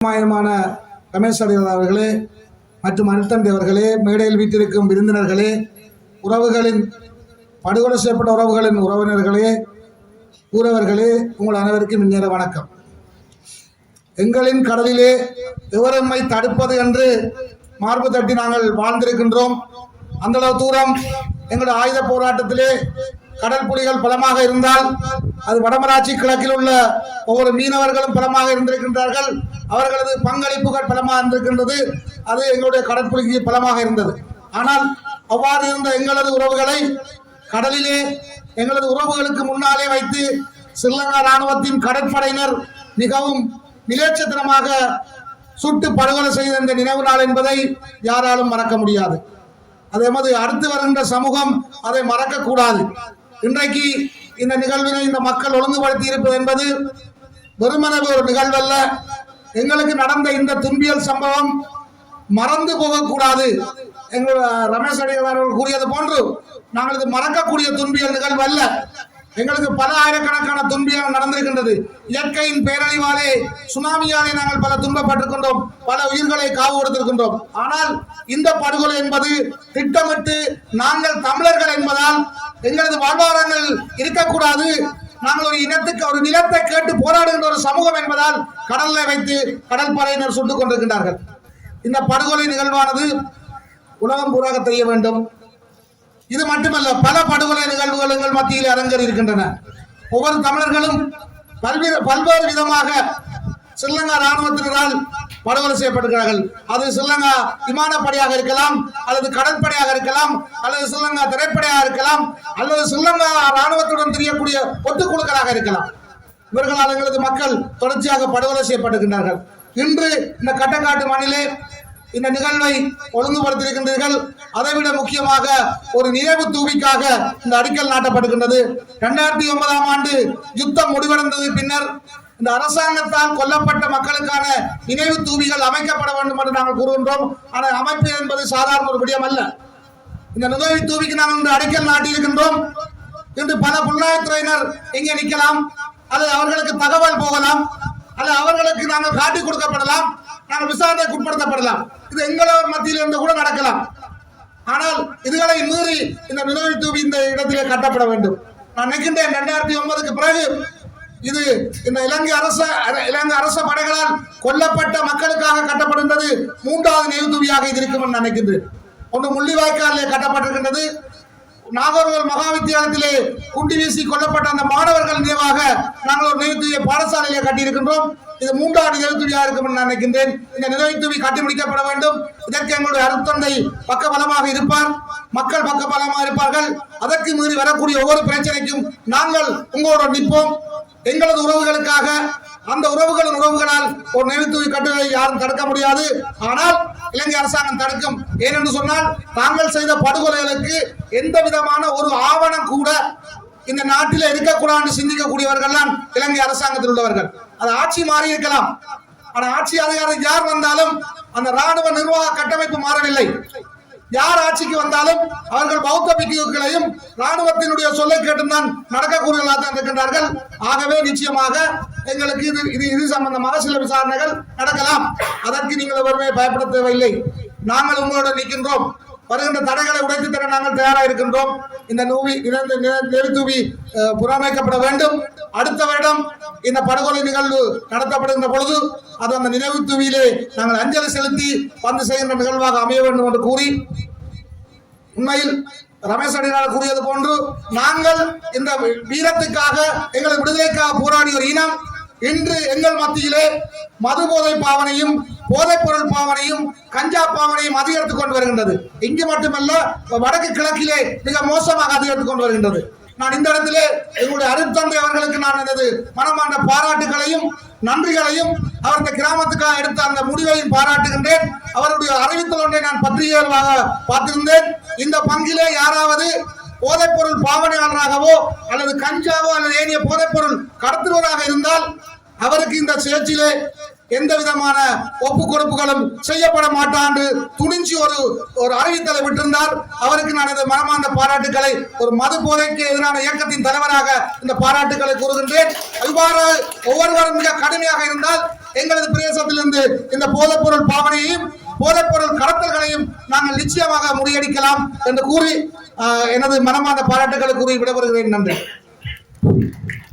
மாயமான ரமேஷ் அடிகளார் அவர்களே மற்றும் அனுத்தந்தி அவர்களே, மேடையில் வீட்டிருக்கும் விருந்தினர்களே, உறவுகளின் படுகொலை செய்யப்பட்ட உறவுகளின் உறவினர்களே, ஊரவர்களே, உங்கள் அனைவருக்கும் இந்நேர வணக்கம். எங்களின் கடலிலே எவரெம்மை தடுப்பது என்று மார்பு தட்டி நாங்கள் வாழ்ந்திருக்கின்றோம். அந்தளவு தூரம் எங்களுடைய ஆயுத போராட்டத்திலே கடல் புலிகள் பலமாக இருந்தால் அது வடமராட்சி கிழக்கில் உள்ள ஒவ்வொரு மீனவர்களும் பலமாக இருந்திருக்கின்றார்கள். அவர்களது பங்களிப்புகள் பலமாக இருந்திருக்கின்றது. அது எங்களுடைய கடற்புலிக்கு பலமாக இருந்தது. ஆனால் அவ்வாறு இருந்த எங்களது உறவுகளை கடலிலே எங்களது உறவுகளுக்கு முன்னாலே வைத்து ஸ்ரீலங்கா இராணுவத்தின் கடற்படையினர் மிகவும் நிலேச்சத்தனமாக சுட்டு படுகொலை செய்த இந்த நினைவு நாள் என்பதை யாராலும் மறக்க முடியாது. அது எமது அடுத்து வருகின்ற சமூகம் அதை மறக்கக்கூடாது. இன்றைக்கு இந்த நிகழ்வினை இந்த மக்கள் ஒழுங்குபடுத்தி இருப்பது என்பது வெறுமனவே ஒரு நிகழ்வல்ல. எங்களுக்கு நடந்த இந்த துன்பியல் சம்பவம் மறந்து போகக்கூடாது. எங்கள் ரமேஷ் அடிகளார் அவர்கள் கூறியது போன்று நாங்கள் இது மறக்கக்கூடிய துன்பியல் நிகழ்வு அல்ல. எங்களுக்கு பல ஆயிரக்கணக்கான துன்பியல் நடந்திருக்கின்றது. இயற்கையின் பேரழிவாலே, சுனாமியாலே நாங்கள் பல துன்பப்பட்டிருக்கின்றோம், பல உயிர்களை காவு கொடுத்திருக்கின்றோம். ஆனால் இந்த படுகொலை என்பது திட்டமிட்டு நாங்கள் தமிழர்கள் என்பதால் எங்களது வாழ்வாதாரங்கள் இருக்கக்கூடாது, நாங்கள் ஒரு இனத்துக்கு ஒரு நிலத்தை கேட்டு போராடுகின்ற ஒரு சமூகம் என்பதால் கடலை வைத்து கடற்படையினர் சுட்டுக் கொண்டிருக்கின்றார்கள். இந்த படுகொலை நிகழ்வானது உலகம் பூராக தெரிய வேண்டும். இது மட்டுமல்ல, பல படுகொலை நிகழ்வுகள் எங்கள் மத்தியில் அரங்கேறி இருக்கின்றன. ஒவ்வொரு தமிழர்களும் பல்வேறு விதமாக ஸ்ரீலங்கா இராணுவத்தினரால் படுகொலை செய்யப்படுகிறார்கள். அது ஸ்ரீலங்கா விமானப்படையாக இருக்கலாம், அல்லது கடற்படையாக இருக்கலாம், அல்லது ஸ்ரீலங்கா திரைப்படையாக இருக்கலாம், அல்லது ஸ்ரீலங்கா இராணுவத்துடன் தெரியக்கூடிய ஒட்டுக்குழுக்களாக இருக்கலாம். இவர்களால் எங்களது மக்கள் தொடர்ச்சியாக படுகொலை செய்யப்படுகின்றார்கள். இன்று இந்த கட்டக்காட்டு மண்ணிலே இந்த நிகழ்வை ஒழுங்குபடுத்தியிருக்கின்றீர்கள். அதைவிட முக்கியமாக ஒரு நினைவு தூவிக்காக இந்த அடிக்கல் நாட்டப்படுகின்றது. 2009ஆம் ஆண்டு யுத்தம் முடிவடைந்தது பின்னர் இந்த அரசாங்கத்தால் கொல்லப்பட்ட மக்களுக்கான நினைவு தூவிகள் அமைக்கப்பட வேண்டும் என்று நாங்கள் கூறுகின்றோம். ஆனால் அமைப்பு என்பது சாதாரண ஒரு விடயம் அல்ல. இந்த நினைவு தூவிக்கு நாங்கள் இன்று அடிக்கல் நாட்டியிருக்கின்றோம். இன்று பல புலனாய்வுத்துறையினர் இங்கே நிற்கலாம், அல்லது அவர்களுக்கு தகவல் போகலாம், அல்லது அவர்களுக்கு நாங்கள் காட்டி கொடுக்கப்படலாம், நாங்கள் விசாரணைக்கு உட்படுத்தப்படலாம். இது எங்களோர் மத்தியில் இருந்து கூட நடக்கலாம். ஆனால் இதுகளை மீறி இந்த நினைவு தூவி இந்த இடத்திலே கட்டப்பட வேண்டும். நான் நினைக்கின்றேன் 2009க்கு பிறகு இது இந்த இலங்கை அரச படைகளால் கொல்லப்பட்ட மக்களுக்காக கட்டப்படுகின்றது 3வது நினைவு தூவியாக இது இருக்கும் என்று நினைக்கின்றேன். ஒன்று முள்ளிவாய்க்காலிலே கட்டப்பட்டிருக்கின்றது. நாகர்கோவில் மகா வித்தியாலயத்திலே குண்டி வீசி கொல்லப்பட்ட அந்த மாணவர்கள் நினைவாக நாங்கள் ஒரு நினைவுத்தூவியை பாடசாலையிலே கட்டியிருக்கின்றோம். இது 3வது நினைவுத்தூவியாக இருக்கும் என்று நினைக்கின்றேன். இந்த நினைவுத்தூவி கட்டி முடிக்கப்பட வேண்டும். இதற்கு எங்களுடைய அருத்தந்தை பக்கபலமாக இருப்பார், மக்கள் பக்கபலமாக இருப்பார்கள். அதற்கு மீறி வரக்கூடிய ஒவ்வொரு பிரச்சனைக்கும் நாங்கள் உங்களோடு நிற்போம். எங்களது உறவுகளுக்காக, அந்த உறவுகளின் உறவுகளால் ஒரு நினைவுத்தூவி கட்டுவதை யாரும் தடுக்க முடியாது. ஆனால் இலங்கை அரசாங்கம் தடுக்கும். ஏனென்று சொன்னால், தாங்கள் செய்த படுகொலைகளுக்கு எந்த விதமான ஒரு ஆவணம் கூட இந்த நாட்டில் இருக்கக்கூடாது சிந்திக்கக்கூடியவர்கள் தான் இலங்கை அரசாங்கத்தில் உள்ளவர்கள். அது ஆட்சி மாறி இருக்கலாம், ஆனால் ஆட்சி அதிகாரி யார் வந்தாலும் அந்த ராணுவ நிர்வாக கட்டமைப்பு மாறவில்லை. யார் ஆட்சிக்கு வந்தாலும் அவர்கள் பௌத்த பிக்குகளையும் ராணுவத்தினுடைய சொல்லை கேட்டுதான் நடக்கக்கூடியவர்களாக தான் இருக்கின்றார்கள். ஆகவே நிச்சயமாக எங்களுக்கு இது சம்பந்தமாக சில விசாரணைகள் நடக்கலாம். அதற்கு நீங்கள் ஒருவரை பயப்பட தேவையில்லை. நாங்கள் உங்களோட நிற்கின்றோம். வருகின்ற தடைகளை உடைத்து தர நாங்கள் தயாராக இருக்கின்றோம். இந்த நினைவு தூவி புறமைக்கப்பட வேண்டும். அடுத்த வருடம் இந்த படுகொலை நிகழ்வு நடத்தப்படுகின்ற பொழுது அது அந்த நினைவு தூவியிலே நாங்கள் அஞ்சலி செலுத்தி வந்து செய்கின்ற நிகழ்வாக அமைய வேண்டும் என்று கூறி, உண்மையில் ரமேஷ் அடிகளார் கூறியது போன்று நாங்கள் இந்த வீரத்துக்காக, எங்கள் விடுதலைக்காக போராடிய ஒரு இனம் இன்று எங்கள் மத்தியிலே மது போதை பாவனையும், போதைப் பொருள் பாவனையும், கஞ்சா பாவனையும் அதிகரித்துக் கொண்டு வருகின்றது. இங்கு மட்டுமல்ல, வடக்கு கிழக்கிலே மிக மோசமாக அதிகரித்துக் கொண்டு வருகின்றது. நான் இந்த இடத்திலே எங்களுடைய அருட்தந்தை அவர்களுக்கு நான் எனது மனமார்ந்த பாராட்டுகளையும் நன்றிகளையும், அவருடைய கிராமத்துக்காக எடுத்த அந்த முடிவையும் பாராட்டுகின்றேன். அவருடைய அறிவித்தல் ஒன்றை நான் பத்திரிகையாக பார்த்திருந்தேன். இந்த பங்கிலே யாராவது போதைப் பொருள் பாவனையாளராகவோ அல்லது கஞ்சாவோ அல்லது ஏனைய போதைப் பொருள் கடத்துவதாக இருந்தால் அவருக்கு இந்த சுழற்சியிலே எந்த விதமான ஒப்பு கொடுப்புகளும் செய்யப்பட மாட்டான் என்று துணிஞ்சு ஒரு அறிவித்தலை விட்டிருந்தார். அவருக்கு நான் இந்த மனமார்ந்த பாராட்டுக்களை, ஒரு மது போதைக்கு எதிரான இயக்கத்தின் தலைவராக இந்த பாராட்டுக்களை கூறுகின்றேன். இவ்வாறு ஒவ்வொருவரும் மிக கடுமையாக இருந்தால் எங்களது பிரதேசத்திலிருந்து இந்த போதைப்பொருள் பாவனையையும் போதைப்பொருள் கடத்தல்களையும் நாங்கள் நிச்சயமாக முறியடிக்கலாம் என்று கூறி எனது மனமார்ந்த பாராட்டுக்களை கூறி விடைபெறுகிறேன். நன்றி.